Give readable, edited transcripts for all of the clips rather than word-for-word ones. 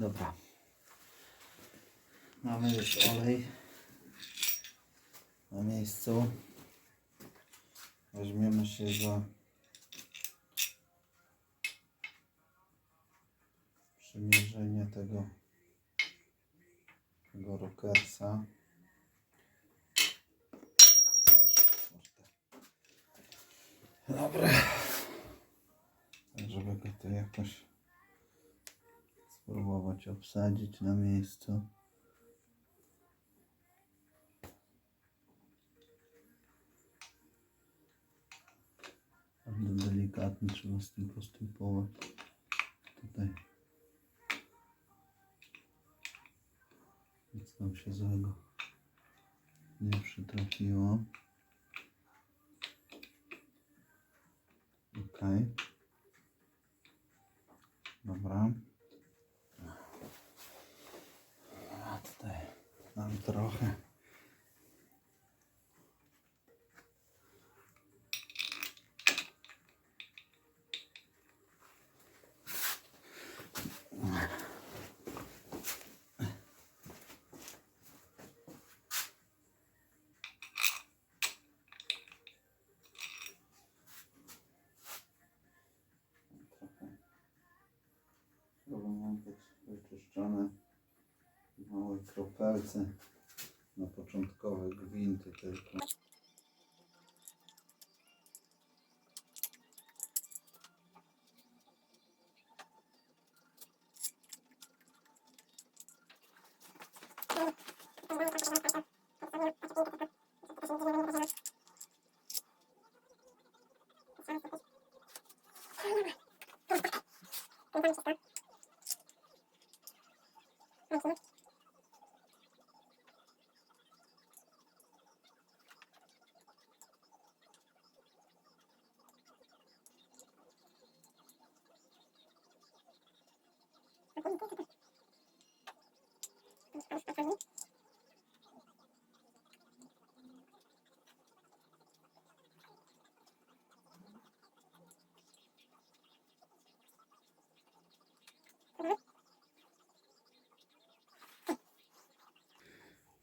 Dobra. Mamy już olej na miejscu. Weźmiemy się za przymierzenie tego Rockersa. Dobra. Tak, żeby go tu jakoś spróbować obsadzić na miejscu. Bardzo delikatnie trzeba z tym postępować. Tutaj nic nam się złego nie przytrafiło. Ok. Dobra. A tutaj mam trochę. Mam wyczyszczone małe kropelce na początkowe gwinty tylko.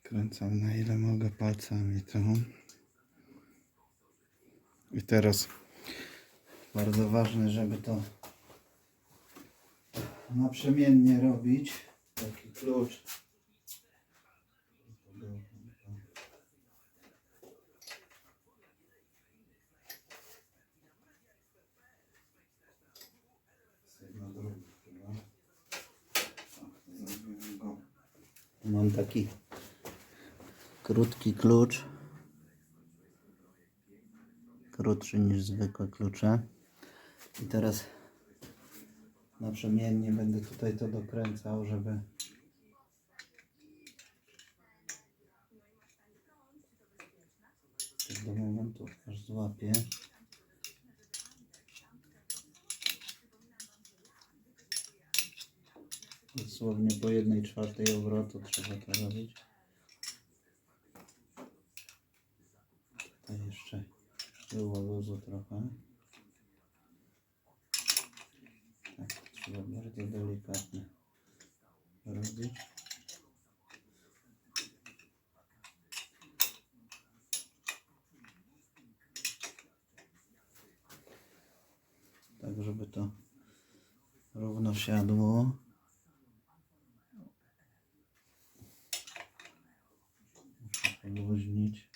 Kręcam na ile mogę palcami to. I teraz bardzo ważne, żeby to naprzemiennie robić. Taki klucz. Mam taki krótki klucz, krótszy niż zwykłe klucze. I teraz naprzemiennie będę tutaj to dokręcał, żeby do momentu aż złapię. Dosłownie po 1/4 obrotu trzeba to robić. Tutaj jeszcze było luzu trochę. Tak, trzeba bardzo delikatnie robić. Tak, żeby to równo siadło. Muszę poluźnić.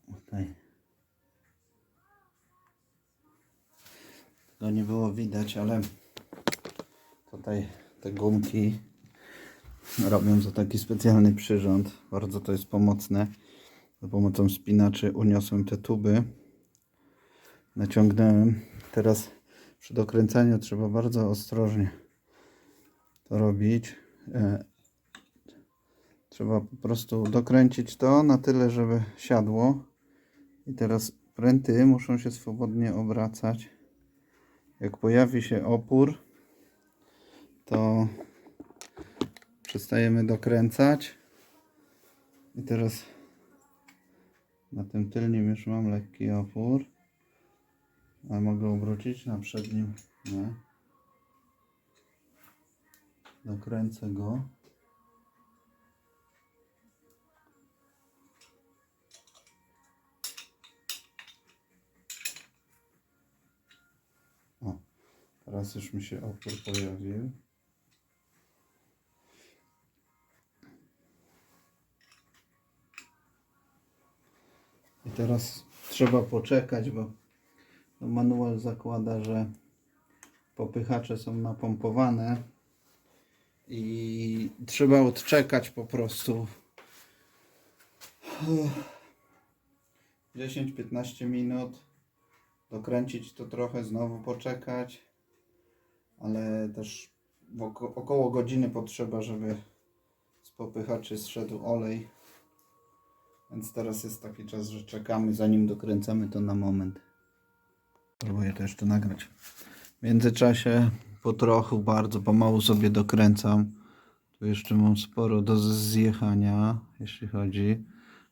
Tutaj. Tego nie było widać, ale tutaj te gumki robią za taki specjalny przyrząd. Bardzo to jest pomocne. Za pomocą spinaczy uniosłem te tuby. Naciągnąłem. Teraz przy dokręcaniu trzeba bardzo ostrożnie to robić. Trzeba po prostu dokręcić to na tyle, żeby siadło. I teraz pręty muszą się swobodnie obracać. Jak pojawi się opór, to przestajemy dokręcać. I teraz na tym tylnym już mam lekki opór. A mogę obrócić na przednim? Nie. Dokręcę go. O, teraz już mi się opór pojawił. I teraz trzeba poczekać, bo manual zakłada, że popychacze są napompowane i trzeba odczekać po prostu 10-15 minut, dokręcić to trochę, znowu poczekać, ale też około godziny potrzeba, żeby z popychaczy zszedł olej, więc teraz jest taki czas, że czekamy, zanim dokręcamy to na moment. Próbuję to jeszcze nagrać. W międzyczasie po trochu, bardzo pomału sobie dokręcam. Tu jeszcze mam sporo do zjechania, jeśli chodzi.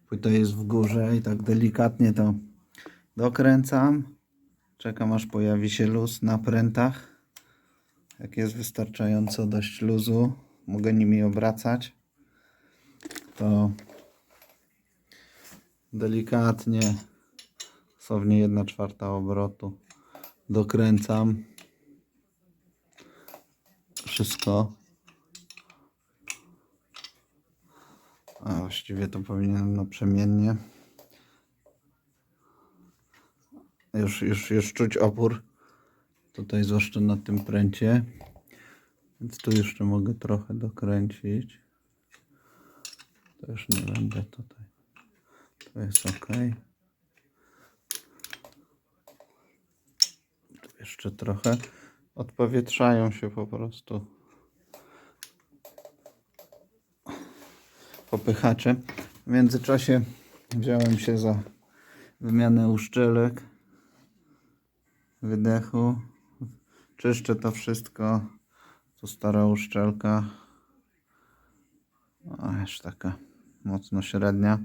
Płyta jest w górze i tak delikatnie to dokręcam. Czekam, aż pojawi się luz na prętach. Jak jest wystarczająco dość luzu, mogę nimi obracać, to delikatnie, dosłownie 1/4 obrotu, dokręcam wszystko. A właściwie to powinienem naprzemiennie. Już czuć opór tutaj, zwłaszcza na tym pręcie, więc tu jeszcze mogę trochę dokręcić. To już nie będę tutaj. To jest ok. Tu jeszcze trochę odpowietrzają się po prostu popychacze. W międzyczasie wziąłem się za wymianę uszczelek, wydechu. Czyszczę to wszystko. To stara uszczelka. A jeszcze taka mocno średnia.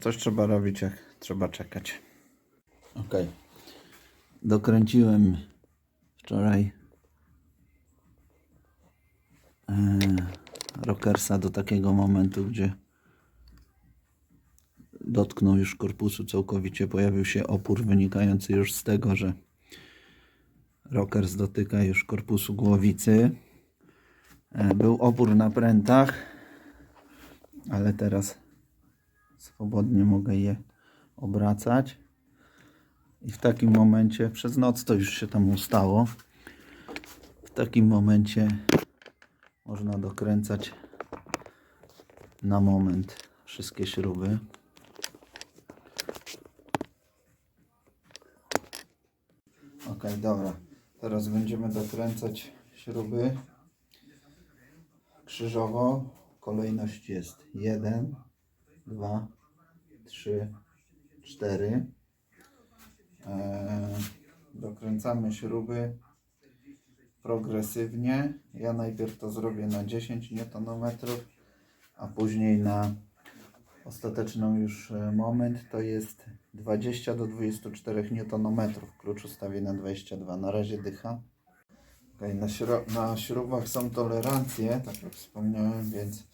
Coś trzeba robić, jak trzeba czekać. Ok. Dokręciłem wczoraj Rockersa do takiego momentu, gdzie dotknął już korpusu całkowicie. Pojawił się opór wynikający już z tego, że Rockers dotyka już korpusu głowicy. Był opór na prętach, ale teraz swobodnie mogę je obracać. I w takim momencie, przez noc to już się tam ustało, w takim momencie można dokręcać na moment wszystkie śruby. Ok, dobra. Teraz będziemy dokręcać śruby krzyżowo. Kolejność jest 1, 2, 3, 4. Dokręcamy śruby progresywnie. Ja najpierw to zrobię na 10 Nm, a później na ostateczną już moment to jest 20 do 24 Nm. Klucz ustawię na 22. Na razie dycha. Okay, na śrubach są tolerancje, tak jak wspomniałem, więc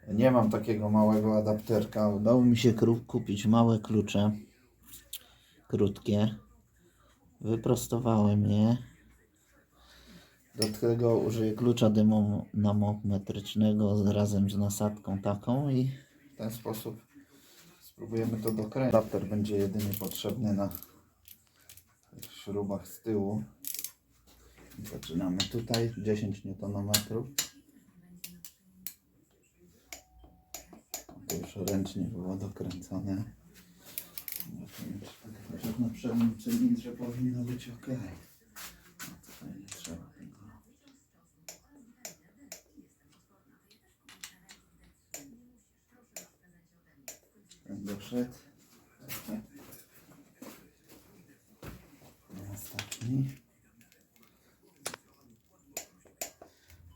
nie mam takiego małego adapterka. Udało mi się kupić małe klucze, krótkie. Wyprostowałem je. Do tego użyję klucza dynamometrycznego razem z nasadką taką i w ten sposób spróbujemy to dokręcić. Adapter będzie jedynie potrzebny na śrubach z tyłu. Zaczynamy tutaj 10 Nm. To już ręcznie było dokręcone. Chociaż na przednim cylindrze powinno być ok. No tutaj nie trzeba tego robić. Doszedł. Ostatni.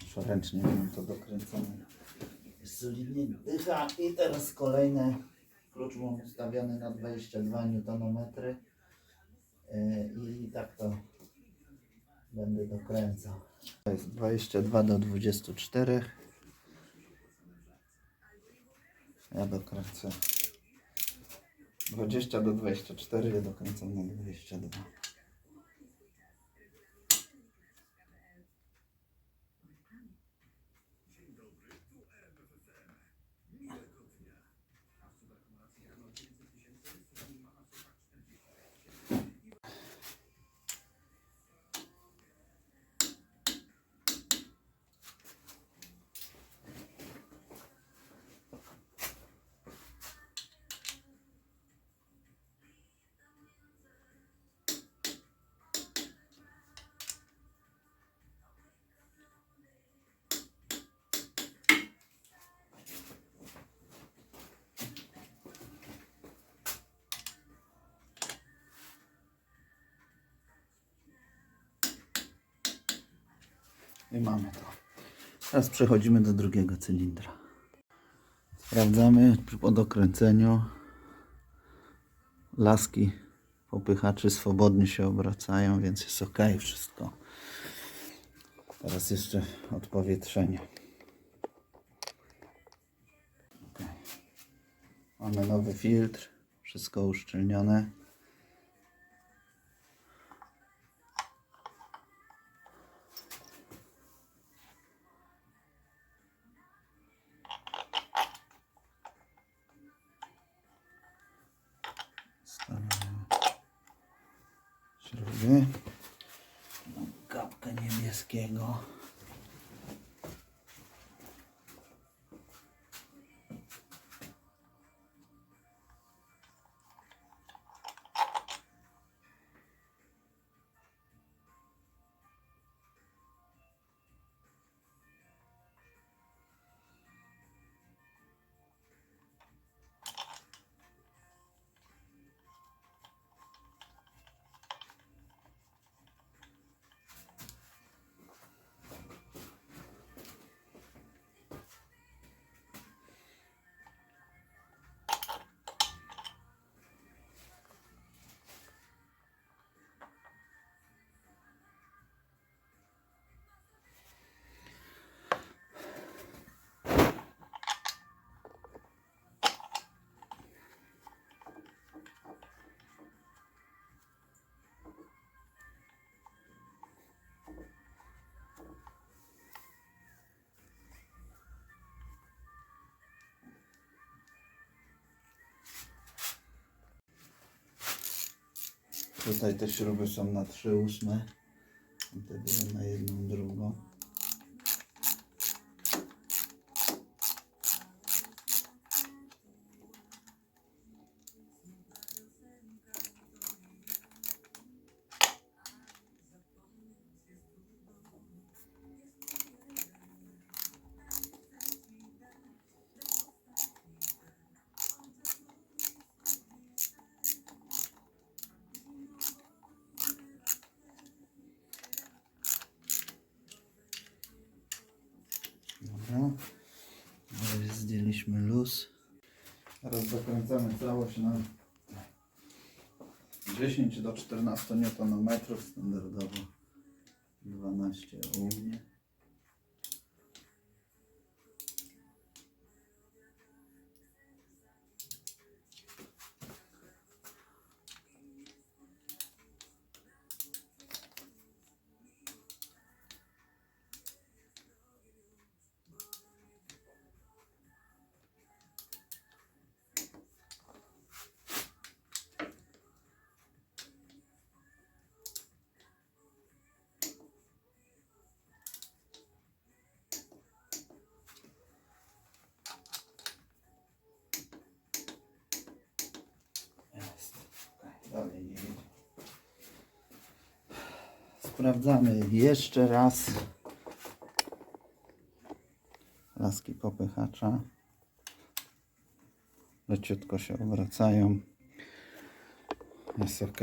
Już ręcznie mam to dokręcone. Jest solidnie dycha i teraz kolejne. Klucz mam ustawiony na 22 Nm. I tak to będę dokręcał. To jest 22 do 24. Ja dokręcę 20 do 24, ja dokręcam na 22. I mamy to. Teraz przechodzimy do drugiego cylindra. Sprawdzamy po dokręceniu. Laski popychaczy swobodnie się obracają, więc jest ok wszystko. Teraz jeszcze odpowietrzenie. Okay. Mamy nowy filtr, wszystko uszczelnione. Stawiamy śruby. Mam kapkę niebieskiego. Tutaj te śruby są na 3/8. I te były na 1/2. Dobra. Zdjęliśmy luz. Teraz dokręcamy całość na 10 do 14 Nm, standardowo 12 u mnie. Dalej nie jedzie. Sprawdzamy jeszcze raz laski popychacza. Leciutko się obracają. Jest ok.